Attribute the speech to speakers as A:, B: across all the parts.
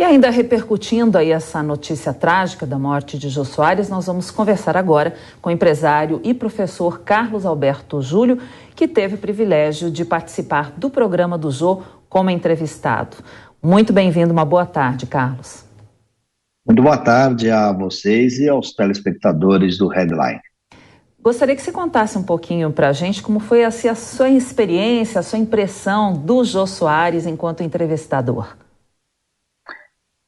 A: E ainda repercutindo aí essa notícia trágica da morte de Jô Soares, nós vamos conversar agora com o empresário e professor Carlos Alberto Júlio, que teve o privilégio de participar do programa do Jô como entrevistado. Muito bem-vindo, uma boa tarde, Carlos.
B: Muito boa tarde a vocês e aos telespectadores do Headline.
A: Gostaria que você contasse um pouquinho para a gente como foi a sua experiência, a sua impressão do Jô Soares enquanto entrevistador.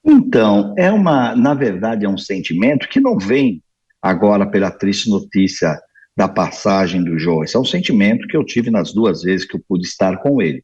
B: Então, na verdade, é um sentimento que não vem agora pela triste notícia da passagem do Jô. Esse é um sentimento que eu tive nas 2 vezes que eu pude estar com ele.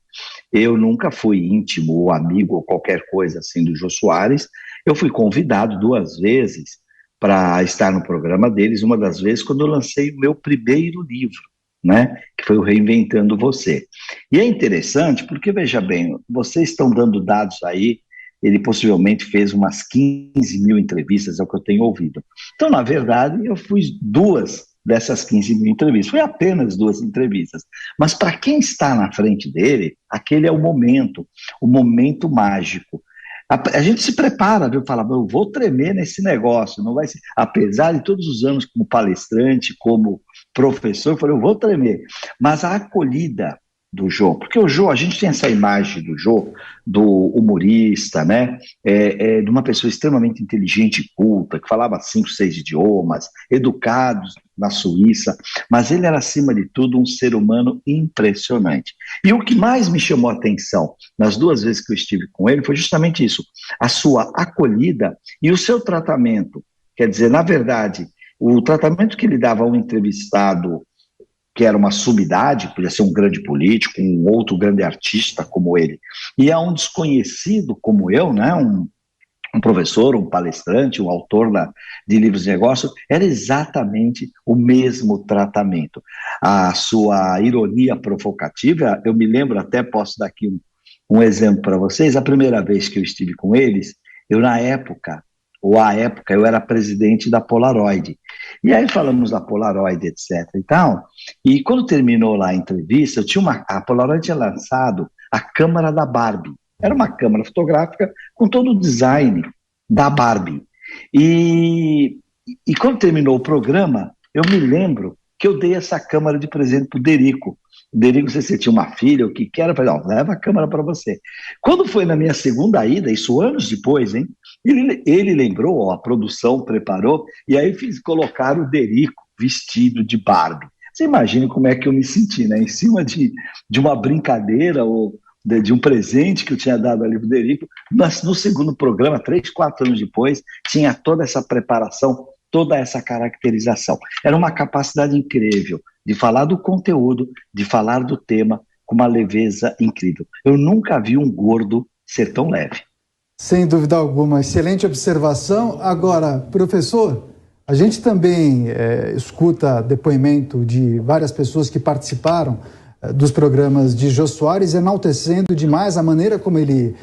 B: Eu nunca fui íntimo ou amigo ou qualquer coisa assim do Jô Soares. Eu fui convidado 2 vezes para estar no programa deles, uma das vezes quando eu lancei o meu primeiro livro, né, que foi o Reinventando Você. E é interessante porque, veja bem, vocês estão dando dados aí. Ele possivelmente fez umas 15 mil entrevistas, é o que eu tenho ouvido. Então, na verdade, eu fiz 2 dessas 15 mil entrevistas. Foi apenas 2 entrevistas. Mas para quem está na frente dele, aquele é o momento mágico. A gente se prepara, viu? Fala, eu vou tremer nesse negócio, não vai ser. Apesar de todos os anos como palestrante, como professor, eu falei, eu vou tremer. Mas a acolhida do Jô, porque o Jô, a gente tem essa imagem do Jô, do humorista, né, de uma pessoa extremamente inteligente e culta, que falava 5, 6 idiomas, educado na Suíça, mas ele era, acima de tudo, um ser humano impressionante. E o que mais me chamou a atenção nas 2 vezes que eu estive com ele foi justamente isso, a sua acolhida e o seu tratamento. Quer dizer, na verdade, o tratamento que ele dava a um entrevistado que era uma sumidade, podia ser um grande político, um outro grande artista como ele, e a um desconhecido como eu, né, um professor, um palestrante, um autor de livros de negócio, era exatamente o mesmo tratamento. A sua ironia provocativa, eu me lembro, até posso dar aqui um exemplo para vocês, a primeira vez que eu estive com eles, à época, eu era presidente da Polaroid. E aí falamos da Polaroid, etc. e tal. E quando terminou lá a entrevista, a Polaroid tinha lançado a câmera da Barbie. Era uma câmera fotográfica com todo o design da Barbie. E quando terminou o programa, eu me lembro que eu dei essa câmera de presente para o Derico. O Derico, não sei se você tinha uma filha ou o que era, eu falei, leva a câmera para você. Quando foi na minha segunda ida, isso anos depois, hein? Ele lembrou, a produção preparou, e aí colocaram o Derico vestido de Barbie. Você imagina como é que eu me senti, né? Em cima de uma brincadeira ou de um presente que eu tinha dado ali para o Derico, mas no segundo programa, 3, 4 anos depois, tinha toda essa preparação, toda essa caracterização. Era uma capacidade incrível de falar do conteúdo, de falar do tema com uma leveza incrível. Eu nunca vi um gordo ser tão leve.
C: Sem dúvida alguma, excelente observação. Agora, professor, a gente também escuta depoimento de várias pessoas que participaram dos programas de Jô Soares, enaltecendo demais a maneira como ele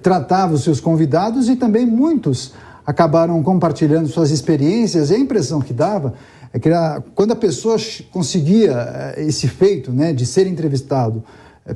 C: tratava os seus convidados, e também muitos acabaram compartilhando suas experiências. E a impressão que dava é que quando a pessoa conseguia esse feito, né, de ser entrevistado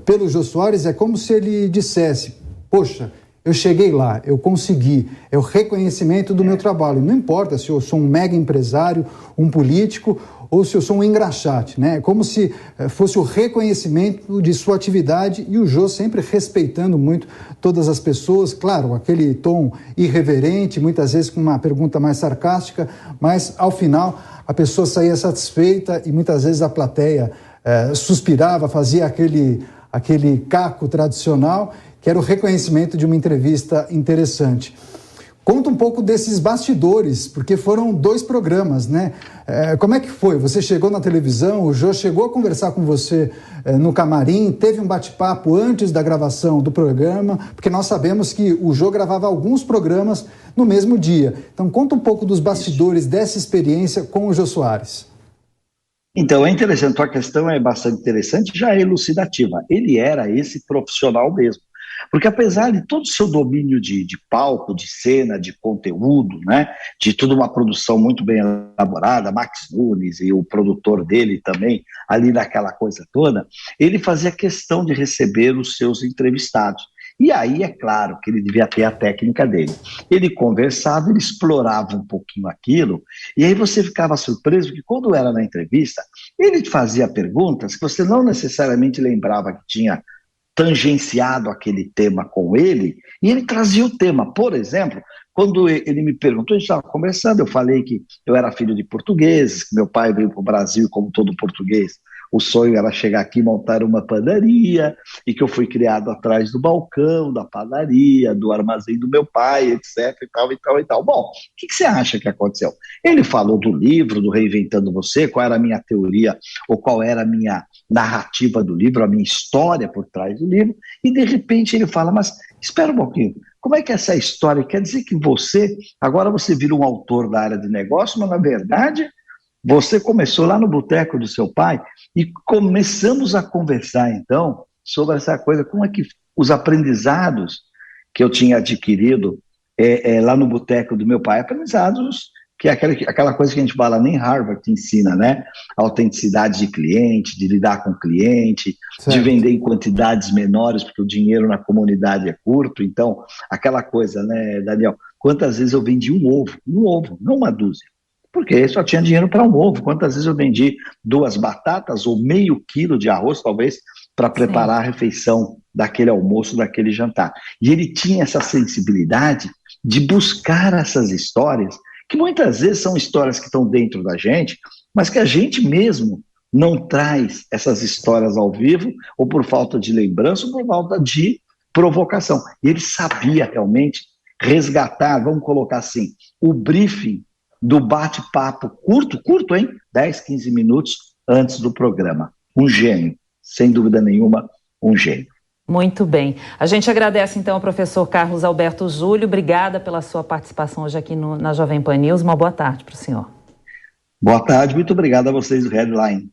C: pelo Jô Soares, é como se ele dissesse, poxa, eu cheguei lá, eu consegui, é o reconhecimento do meu trabalho. Não importa se eu sou um mega empresário, um político, ou se eu sou um engraxate, né? É como se fosse o reconhecimento de sua atividade, e o Jô sempre respeitando muito todas as pessoas, claro, aquele tom irreverente, muitas vezes com uma pergunta mais sarcástica, mas ao final a pessoa saía satisfeita e muitas vezes a plateia suspirava, fazia aquele caco tradicional, que era o reconhecimento de uma entrevista interessante. Conta um pouco desses bastidores, porque foram 2 programas, né? Como é que foi? Você chegou na televisão, o Jô chegou a conversar com você no camarim, teve um bate-papo antes da gravação do programa, porque nós sabemos que o Jô gravava alguns programas no mesmo dia. Então conta um pouco dos bastidores dessa experiência com o Jô Soares.
B: Então, é interessante, a questão é bastante interessante, já é elucidativa. Ele era esse profissional mesmo. Porque apesar de todo o seu domínio de palco, de cena, de conteúdo, né, de toda uma produção muito bem elaborada, Max Nunes e o produtor dele também, ali daquela coisa toda, ele fazia questão de receber os seus entrevistados. E aí, é claro, que ele devia ter a técnica dele. Ele conversava, ele explorava um pouquinho aquilo, e aí você ficava surpreso que quando era na entrevista, ele fazia perguntas que você não necessariamente lembrava que tinha tangenciado aquele tema com ele, e ele trazia o tema. Por exemplo, quando ele me perguntou, a gente estava conversando, eu falei que eu era filho de portugueses, que meu pai veio para o Brasil como todo português, o sonho era chegar aqui e montar uma padaria, e que eu fui criado atrás do balcão, da padaria, do armazém do meu pai, etc, e tal, e tal, e tal. Bom, o que você acha que aconteceu? Ele falou do livro, do Reinventando Você, qual era a minha teoria, ou qual era a minha narrativa do livro, a minha história por trás do livro, e de repente ele fala, mas espera um pouquinho, como é que é essa história? Quer dizer que agora você vira um autor da área de negócio, mas na verdade você começou lá no boteco do seu pai e começamos a conversar, então, sobre essa coisa, como é que os aprendizados que eu tinha adquirido lá no boteco do meu pai, aprendizados que é aquela coisa que a gente fala, nem Harvard te ensina, né? Autenticidade de cliente, de lidar com o cliente, certo, de vender em quantidades menores, porque o dinheiro na comunidade é curto. Então, aquela coisa, né, Daniel? Quantas vezes eu vendi um ovo, não uma dúzia, porque só tinha dinheiro para um ovo. Quantas vezes eu vendi 2 batatas ou meio quilo de arroz, talvez, para preparar a refeição daquele almoço, daquele jantar. E ele tinha essa sensibilidade de buscar essas histórias, que muitas vezes são histórias que estão dentro da gente, mas que a gente mesmo não traz essas histórias ao vivo, ou por falta de lembrança, ou por falta de provocação. E ele sabia realmente resgatar, vamos colocar assim, o briefing do bate-papo curto, hein? 10, 15 minutos antes do programa. Um gênio, sem dúvida nenhuma, um gênio.
A: Muito bem. A gente agradece então ao professor Carlos Alberto Júlio. Obrigada pela sua participação hoje aqui na Jovem Pan News. Uma boa tarde para o senhor.
B: Boa tarde, muito obrigado a vocês do Headline.